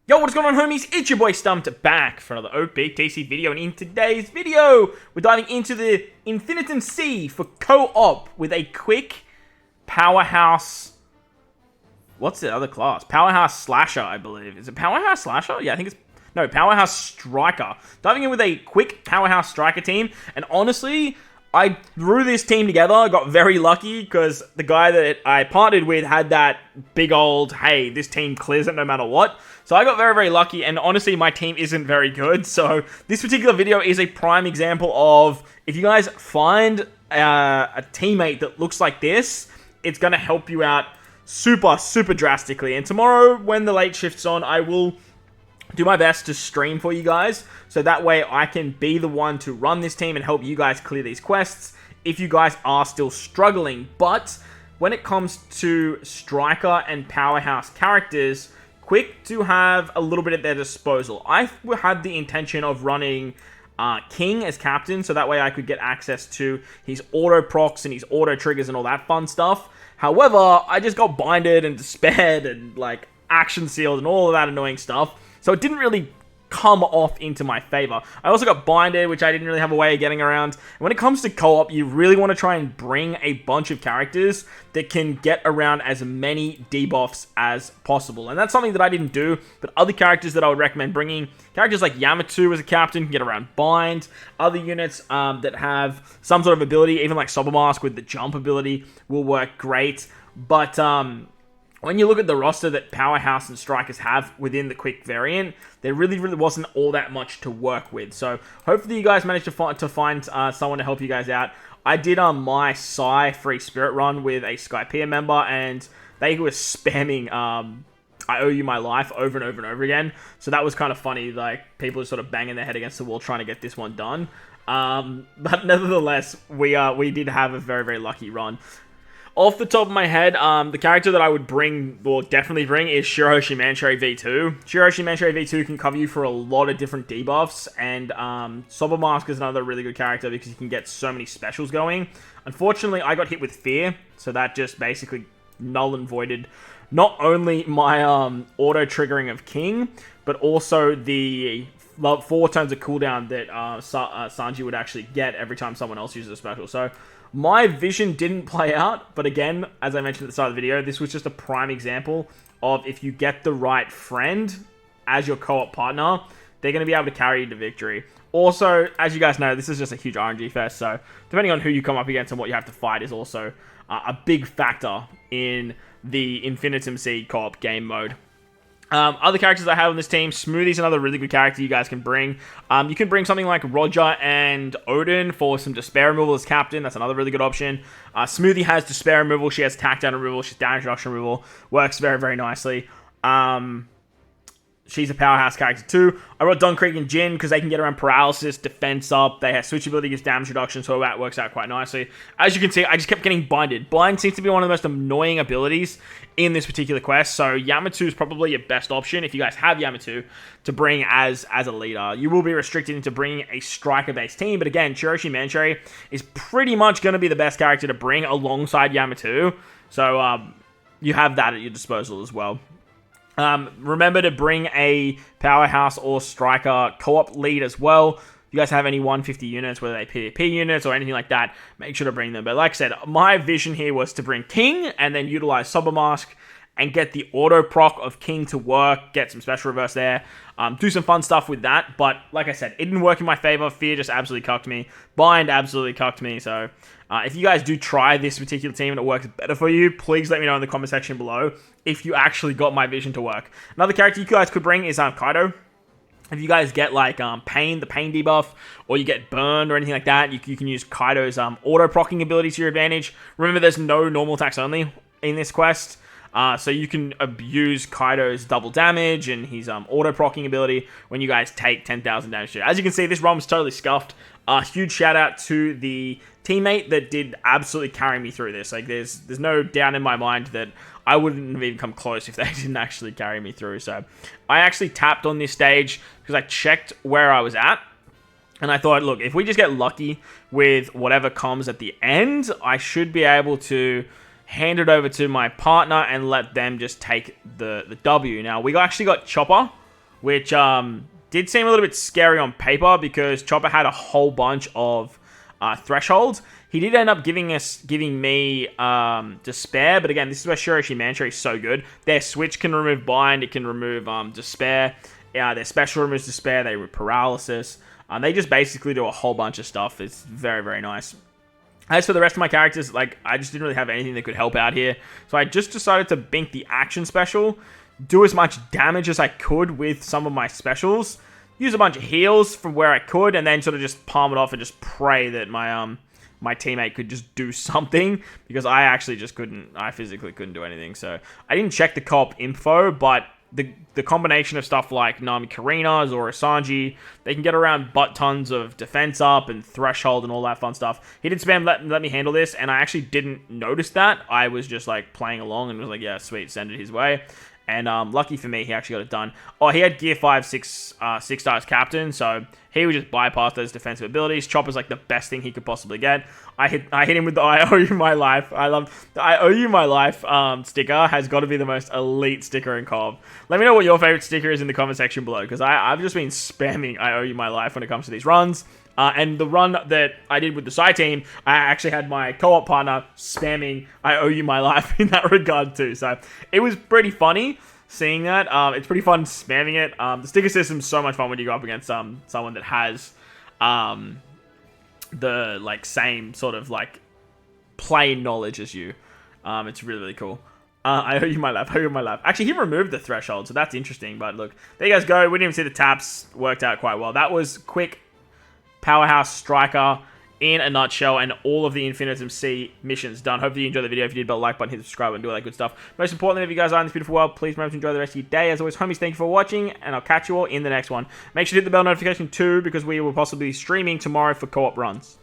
Yo, what's going on, homies? It's your boy Stumped back for another OPTC video, and in today's video, we're diving into the Infinitum C for co-op with a quick powerhouse. What's the other class? Powerhouse Slasher, I believe. Is it Powerhouse Slasher? Yeah, I think it's... No, Powerhouse Striker. Diving in with a quick Powerhouse Striker team, and honestly, I threw this team together. I got very lucky because the guy that I partnered with had that big old, hey, this team clears it no matter what. So I got very, very lucky, and honestly, my team isn't very good. So this particular video is a prime example of, if you guys find a teammate that looks like this, it's going to help you out super, super drastically. And tomorrow, when the late shift's on, I will do my best to stream for you guys, so that way I can be the one to run this team and help you guys clear these quests if you guys are still struggling. But when it comes to striker and powerhouse characters, quick to have a little bit at their disposal. I had the intention of running King as captain, so that way I could get access to his auto procs and his auto triggers and all that fun stuff. However, I just got binded and despaired and like action sealed and all of that annoying stuff. So it didn't really come off into my favor. I also got binded, which I didn't really have a way of getting around. And when it comes to co-op, you really want to try and bring a bunch of characters that can get around as many debuffs as possible. And that's something that I didn't do, but other characters that I would recommend bringing, characters like Yamato as a captain can get around bind. Other units that have some sort of ability, even like Sobermask with the jump ability, will work great. But when you look at the roster that Powerhouse and Strikers have within the quick variant, there really wasn't all that much to work with. So hopefully you guys managed to find someone to help you guys out. I did my Psy Free Spirit run with a Skypiea member, and they were spamming I owe you my life over and over and over again. So that was kind of funny, like people are sort of banging their head against the wall trying to get this one done. But nevertheless, we did have a very, very lucky run. Off the top of my head, the character that I would bring, or definitely bring, is Shirohoshi Mancherry V2. Shirohoshi Mancherry V2 can cover you for a lot of different debuffs, and Sobermask is another really good character because you can get so many specials going. Unfortunately, I got hit with Fear, so that just basically null and voided not only my auto-triggering of King, but also the 4 turns of cooldown that Sanji would actually get every time someone else uses a special. So my vision didn't play out, but again, as I mentioned at the start of the video, this was just a prime example of if you get the right friend as your co-op partner, they're going to be able to carry you to victory. Also, as you guys know, this is just a huge RNG fest, so depending on who you come up against and what you have to fight is also a big factor in the Infinitum C co-op game mode. Other characters I have on this team, Smoothie's another really good character you guys can bring. You can bring something like Roger and Odin for some Despair removal as captain. That's another really good option. Smoothie has Despair removal. She has Tack Down removal. She's Damage Reduction removal. Works very, very nicely. She's a powerhouse character too. I brought Don Creek and Jin because they can get around paralysis, defense up. They have switch ability, gives damage reduction, so that works out quite nicely. As you can see, I just kept getting binded. Bind seems to be one of the most annoying abilities in this particular quest, so Yamato is probably your best option if you guys have Yamato to bring as a leader. You will be restricted into bringing a striker-based team, but again, Shirohoshi Mancherry is pretty much going to be the best character to bring alongside Yamato, so you have that at your disposal as well. Remember to bring a powerhouse or striker co-op lead as well. If you guys have any 150 units, whether they PvP units or anything like that, make sure to bring them. But like I said, my vision here was to bring King and then utilize Sobermask and get the auto proc of King to work, get some special reverse there, do some fun stuff with that. But like I said, it didn't work in my favor. Fear just absolutely cucked me. Bind absolutely cucked me. So if you guys do try this particular team and it works better for you, please let me know in the comment section below if you actually got my vision to work. Another character you guys could bring is Kaido. If you guys get like the pain debuff, or you get burned or anything like that, you can use Kaido's auto procking ability to your advantage. Remember, there's no normal attacks only in this quest. So you can abuse Kaido's double damage and his auto-procking ability when you guys take 10,000 damage. As you can see, this run was totally scuffed. Huge shout out to the teammate that did absolutely carry me through this. Like, there's no doubt in my mind that I wouldn't have even come close if they didn't actually carry me through. So I actually tapped on this stage because I checked where I was at. And I thought, look, if we just get lucky with whatever comes at the end, I should be able to hand it over to my partner and let them just take the W. Now, we actually got Chopper which did seem a little bit scary on paper because Chopper had a whole bunch of thresholds. He did end up giving me Despair, but again, this is where Shurishi Mantra is so good. Their switch can remove Bind, it can remove Despair. Their special removes Despair, they remove Paralysis. They just basically do a whole bunch of stuff. It's very, very nice. As for the rest of my characters, like, I just didn't really have anything that could help out here. So I just decided to bink the action special, do as much damage as I could with some of my specials, use a bunch of heals from where I could, and then sort of just palm it off and just pray that my my teammate could just do something, because I actually just couldn't, I physically couldn't do anything. So I didn't check the co-op info, but the combination of stuff like Nami Karina, Zora Sanji, they can get around butt tons of defense up and threshold and all that fun stuff. He did spam let me handle this, and I actually didn't notice that. I was just like playing along and was like, yeah, sweet, send it his way. And lucky for me, he actually got it done. Oh, he had Gear 5, 6 stars captain, so he would just bypass those defensive abilities. Chopper's like the best thing he could possibly get. I hit him with the I owe you my life. I love the I owe you my life sticker. Has got to be the most elite sticker in co-op. Let me know what your favorite sticker is in the comment section below, because I've just been spamming I owe you my life when it comes to these runs. And the run that I did with the side team, I actually had my co-op partner spamming I owe you my life in that regard too. So it was pretty funny seeing that. It's pretty fun spamming it. The sticker system's so much fun when you go up against someone that has the like same sort of like play knowledge as you. It's really, really cool. I owe you my life. I owe you my life. Actually, he removed the threshold, so that's interesting. But look, there you guys go. We didn't even see the taps. Worked out quite well. That was quick Powerhouse Striker in a nutshell, and all of the Infinitum C missions done. Hopefully you enjoyed the video. If you did, hit the like button, hit the subscribe button, do all that good stuff. Most importantly, if you guys are in this beautiful world, please remember to enjoy the rest of your day. As always, homies, thank you for watching, and I'll catch you all in the next one. Make sure to hit the bell notification too, because we will possibly be streaming tomorrow for co-op runs.